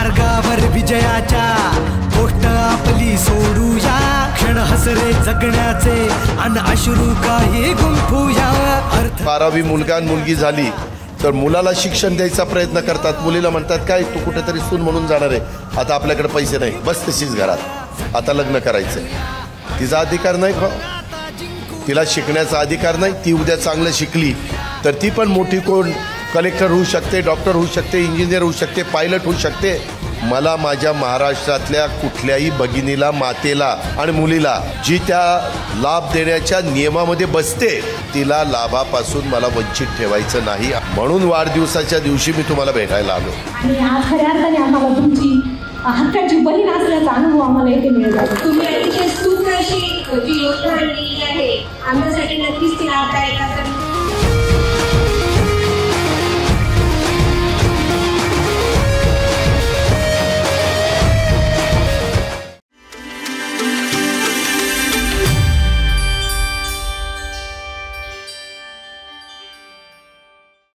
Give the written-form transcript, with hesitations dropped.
मार्गावर विजयाच्या गोष्ट आपली सोडूया, क्षण हसरे जगण्याचे अन अश्रू काही गुंफूया। 12वी मुलगा आणि मुलगी झाली तर मुलाला शिक्षण द्यायचा प्रयत्न करतात, मुलीला म्हणतात काय तू कुठेतरी सून म्हणून जाणार आहे, आता आपल्याकडे पैसे नाही, बस तशीच घरात, आता लग्न करायचंय। तिचा अधिकार नाही का? तिला शिकण्याचा अधिकार नाही? ती उद्या चांगलं शिकली तर ती पण मोठी कोण कलेक्टर होऊ शकते, डॉक्टर होऊ शकते, इंजिनियर होऊ शकते, पायलट होऊ शकते। मला माझ्या महाराष्ट्रातल्या कुठल्याही भगिनीला, मातेला आणि मुलीला जी त्या लाभ देण्याच्या नियमामध्ये बसते तिला लाभापासून मला वंचित ठेवायचं नाही, म्हणून वाढदिवसाच्या दिवशी मी तुम्हाला भेटायला आलो। आणि आज खऱ्या अर्थाने आम्हाला तुमची हक्काची बहीण असल्याचा अनुभव आम्हाला इथे मिळाला। तुम्ही अतिशय सुख अशी जी योजना आणलेली आहे आमच्यासाठी नक्कीच ती लाभदायक असेल।